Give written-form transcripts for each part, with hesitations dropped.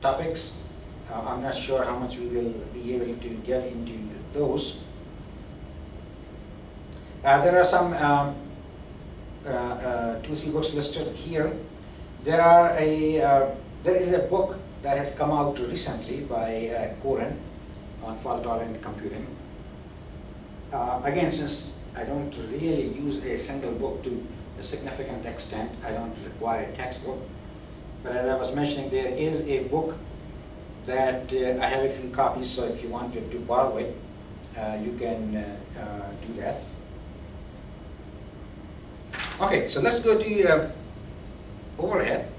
topics. I'm not sure how much we will be able to get into those. There are some 2-3 books listed here. There is a book that has come out recently by Tolerant on fault-tolerant computing. Again, since I don't really use a single book to a significant extent, I don't require a textbook. But as I was mentioning, there is a book that I have a few copies, so if you wanted to borrow it, you can do that. Okay, so let's go to overhead.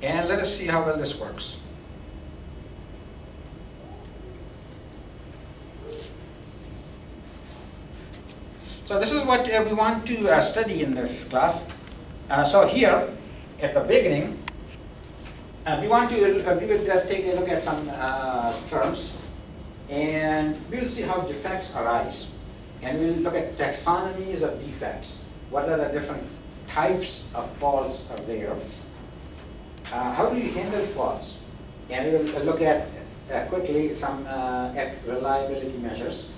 And let us see how well this works. So this is what we want to study in this class. So here, at the beginning, we will take a look at some terms, and we will see how defects arise. And we will look at taxonomies of defects. What are the different types of faults are there? How do you handle faults? And we will look at quickly some reliability measures.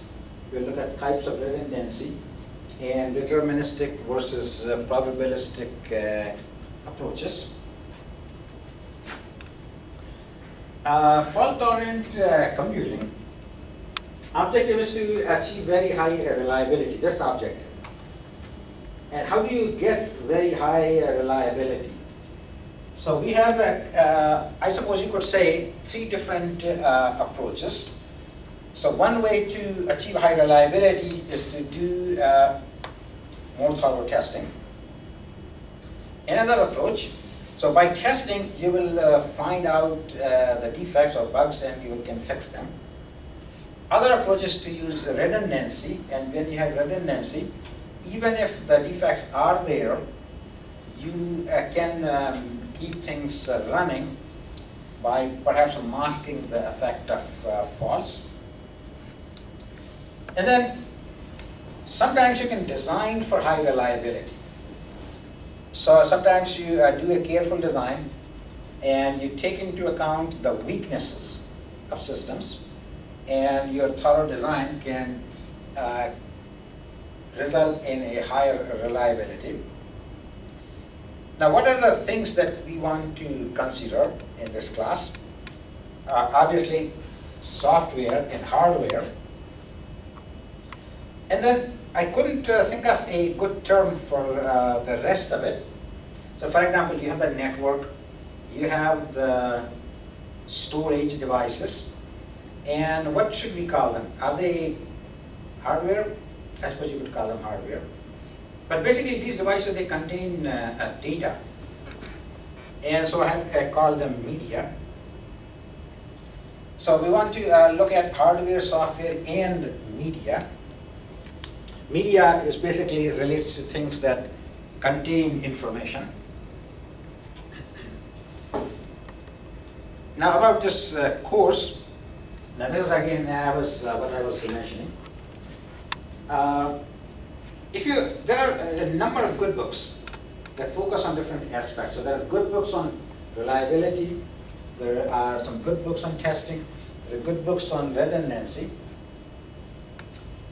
We will look at types of redundancy and deterministic versus probabilistic approaches. Fault-tolerant computing. Objective is to achieve very high reliability. That's the objective. And how do you get very high reliability? So we have, I suppose you could say, 3 different approaches. So one way to achieve high reliability is to do more thorough testing. Another approach, so by testing, you will find out the defects or bugs and you can fix them. Other approach is to use redundancy, and when you have redundancy, even if the defects are there, you can keep things running by perhaps masking the effect of faults. And then sometimes you can design for high reliability. So sometimes you do a careful design and you take into account the weaknesses of systems, and your thorough design can result in a higher reliability. Now, what are the things that we want to consider in this class? Obviously, software and hardware. And then I couldn't think of a good term for the rest of it. So for example, you have the network, you have the storage devices, and what should we call them? Are they hardware? I suppose you could call them hardware. But basically these devices, they contain data. And so I call them media. So we want to look at hardware, software, and media. Media is basically relates to things that contain information. Now about this course, now this is again what I was mentioning. There are a number of good books that focus on different aspects. So there are good books on reliability, there are some good books on testing, there are good books on redundancy.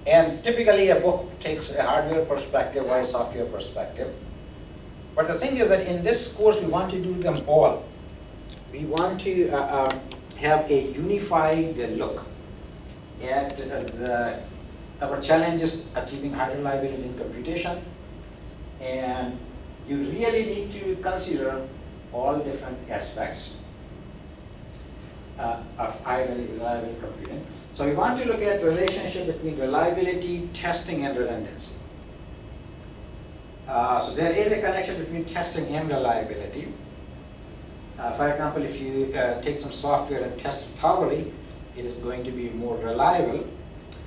And typically a book takes a hardware perspective or a software perspective. But the thing is that in this course we want to do them all. We want to have a unified look at our challenge is achieving high reliability in computation, and you really need to consider all different aspects of high reliability computing. So we want to look at the relationship between reliability, testing, and redundancy. So there is a connection between testing and reliability. For example, if you take some software and test it thoroughly, it is going to be more reliable.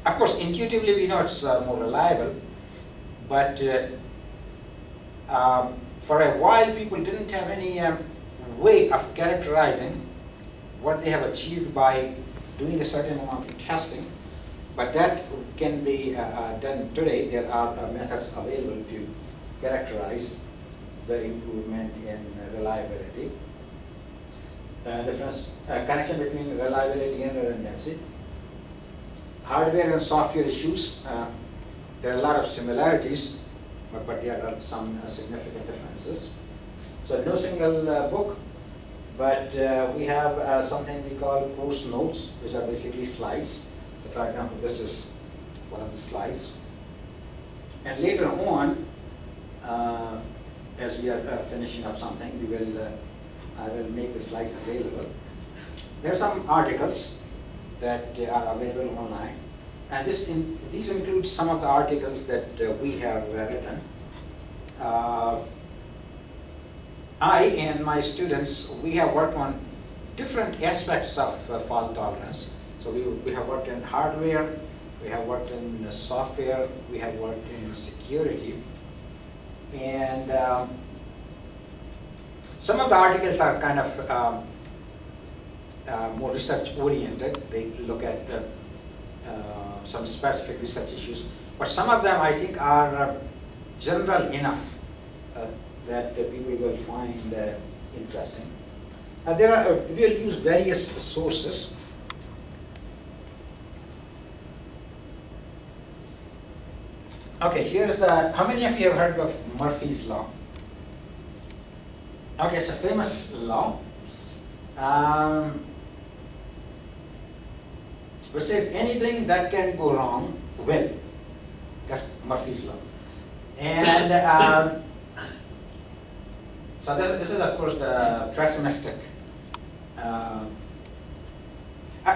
Of course, intuitively we know it's more reliable, but for a while people didn't have any way of characterizing what they have achieved by doing a certain amount of testing, but that can be done today. There are methods available to characterize the improvement in reliability. Difference, connection between reliability and redundancy. Hardware and software issues, there are a lot of similarities, but there are some significant differences. So no single book, but we have something we call course notes, which are basically slides. So for example, this is one of the slides. And later on, as we are finishing up something, I will make the slides available. There are some articles that are available online. And these include some of the articles that we have written. I and my students, we have worked on different aspects of fault tolerance. So we have worked in hardware, we have worked in software, we have worked in security. And some of the articles are kind of more research oriented. They look at some specific research issues, but some of them I think are general enough that people will find interesting. We'll use various sources. Okay, here's how many of you have heard of Murphy's Law? Okay, it's a famous law. Which says anything that can go wrong will. That's Murphy's Law. And so this is of course the pessimistic. I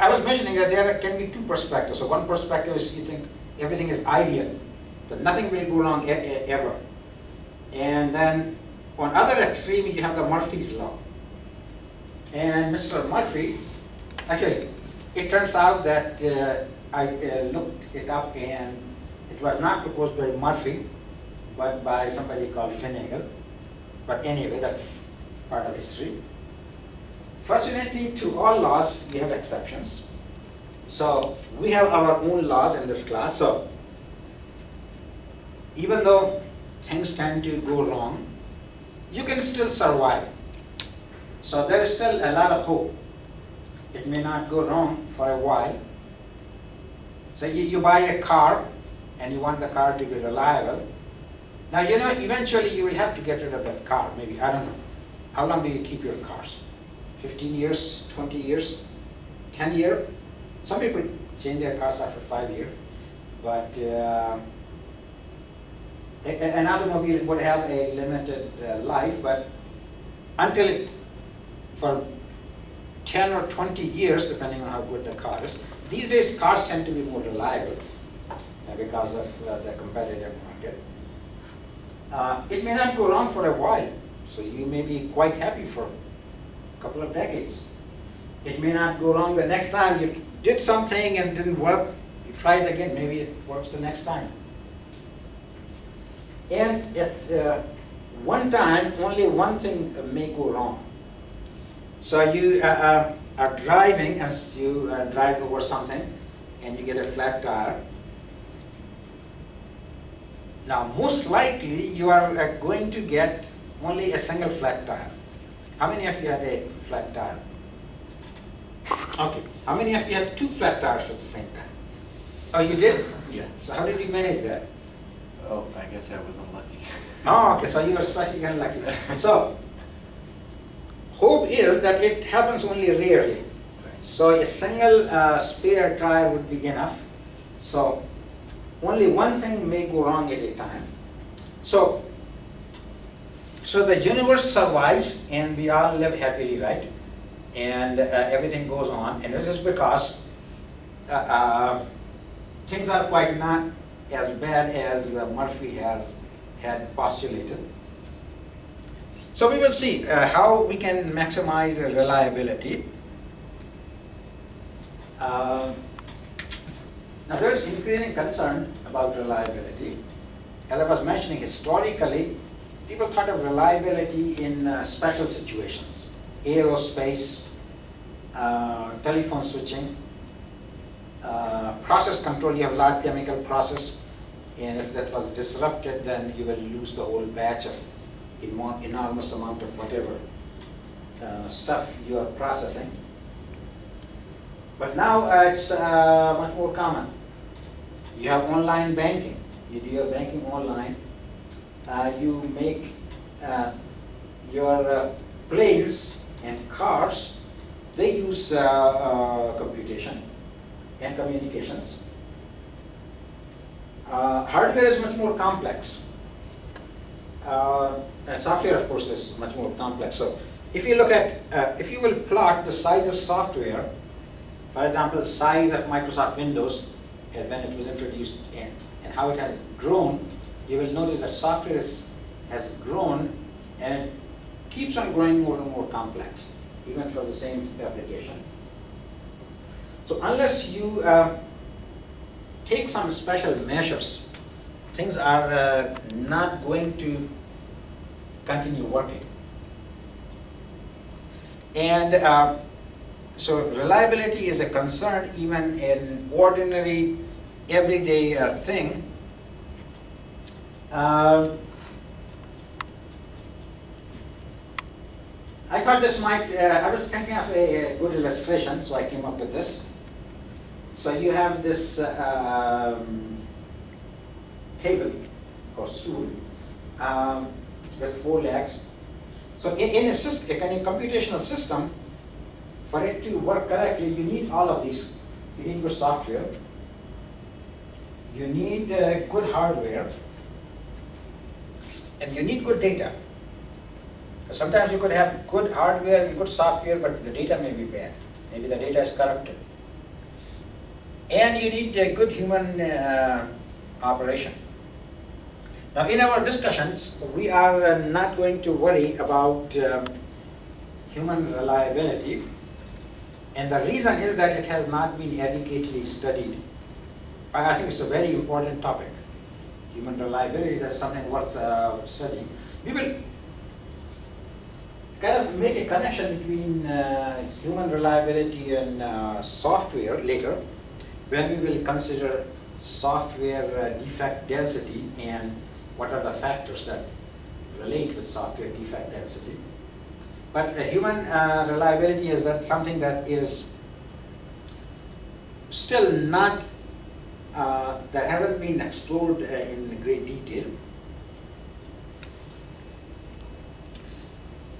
was mentioning that there can be two perspectives. So one perspective is you think everything is ideal, that nothing will go wrong ever. And then on other extreme you have the Murphy's Law. And Mr. Murphy, actually, it turns out that I looked it up and it was not proposed by Murphy, but by somebody called Finnegan. But anyway, that's part of history. Fortunately, to all laws, we have exceptions. So we have our own laws in this class. So even though things tend to go wrong, you can still survive. So there is still a lot of hope. It may not go wrong for a while. So you buy a car and you want the car to be reliable. Now you know eventually you will have to get rid of that car. Maybe, I don't know. How long do you keep your cars? 15 years, 20 years, 10 years? Some people change their cars after 5 years. But an automobile would have a limited life, but until it, for 10 or 20 years, depending on how good the car is. These days, cars tend to be more reliable because of the competitive market. It may not go wrong for a while, so you may be quite happy for a couple of decades. It may not go wrong the next time you did something and it didn't work. You try it again, maybe it works the next time. And at one time, only one thing may go wrong. So you are driving, as you drive over something, and you get a flat tire. Now, most likely, you are going to get only a single flat tire. How many of you had a flat tire? Okay. How many of you had two flat tires at the same time? Oh, you did? Yeah. So how did you manage that? Oh, I guess I was unlucky. Oh, okay. So you were especially unlucky. So, hope is that it happens only rarely. So a single spare tire would be enough. So only one thing may go wrong at a time. So the universe survives and we all live happily, right? And everything goes on. And this is because things are quite not as bad as Murphy had postulated. So we will see how we can maximize reliability. Now there is increasing concern about reliability. As I was mentioning, historically, people thought of reliability in special situations, aerospace, telephone switching, process control. You have large chemical process, and if that was disrupted, then you will lose the whole batch of enormous amount of whatever stuff you are processing. But now it's much more common. You have online banking. You do your banking online. You make your planes and cars, they use computation and communications. Hardware is much more complex. And software, of course, is much more complex. So if you look at, if you will plot the size of software, for example, size of Microsoft Windows when it was introduced and how it has grown, you will notice that software has grown and it keeps on growing more and more complex, even for the same application. So unless you take some special measures, things are not going to continue working. And so reliability is a concern even in ordinary, everyday thing. I thought this might, I was thinking of a good illustration, so I came up with this. So you have this table or stool with 4 legs. So in a computational system, for it to work correctly, you need all of these. You need good software, you need good hardware, and you need good data. Sometimes you could have good hardware and good software, but the data may be bad. Maybe the data is corrupted. And you need a good human operation. Now in our discussions, we are not going to worry about human reliability. And the reason is that it has not been adequately studied. I think it's a very important topic. Human reliability, that's something worth studying. We will kind of make a connection between human reliability and software later, when we will consider software defect density and what are the factors that relate with software defect density. But human reliability is something that is still not, that hasn't been explored in great detail.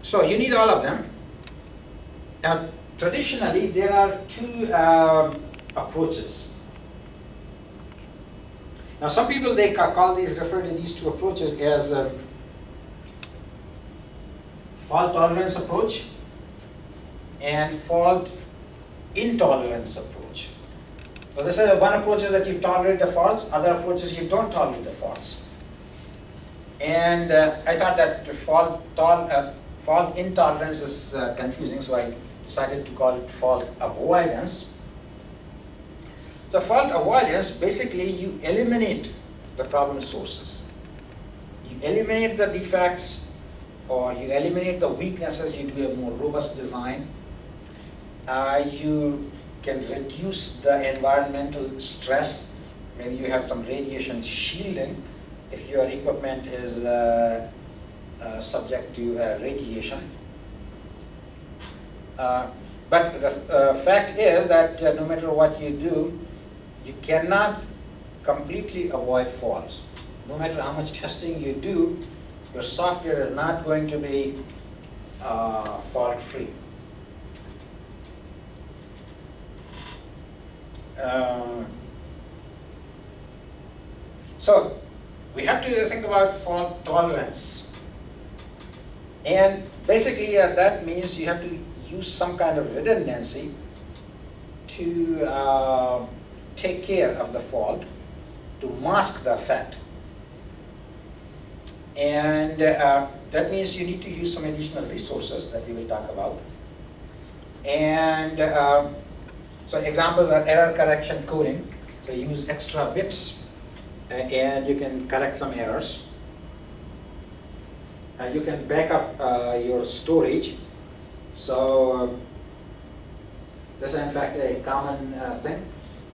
So you need all of them. Now traditionally there are 2 approaches. Now some people, they refer to these 2 approaches as fault tolerance approach and fault intolerance approach. So this is one approach is that you tolerate the faults, other approach is you don't tolerate the faults. And I thought that fault intolerance is confusing, so I decided to call it fault avoidance. So fault avoidance, basically you eliminate the problem sources. You eliminate the defects, or you eliminate the weaknesses, you do a more robust design. You can reduce the environmental stress. Maybe you have some radiation shielding if your equipment is subject to radiation. But the fact is that no matter what you do, you cannot completely avoid faults. No matter how much testing you do, your software is not going to be fault-free. So we have to think about fault tolerance. And basically that means you have to use some kind of redundancy to take care of the fault, to mask the effect. And that means you need to use some additional resources that we will talk about. And so example, error correction coding. So you use extra bits and you can correct some errors. You can back up your storage. So This is in fact a common thing.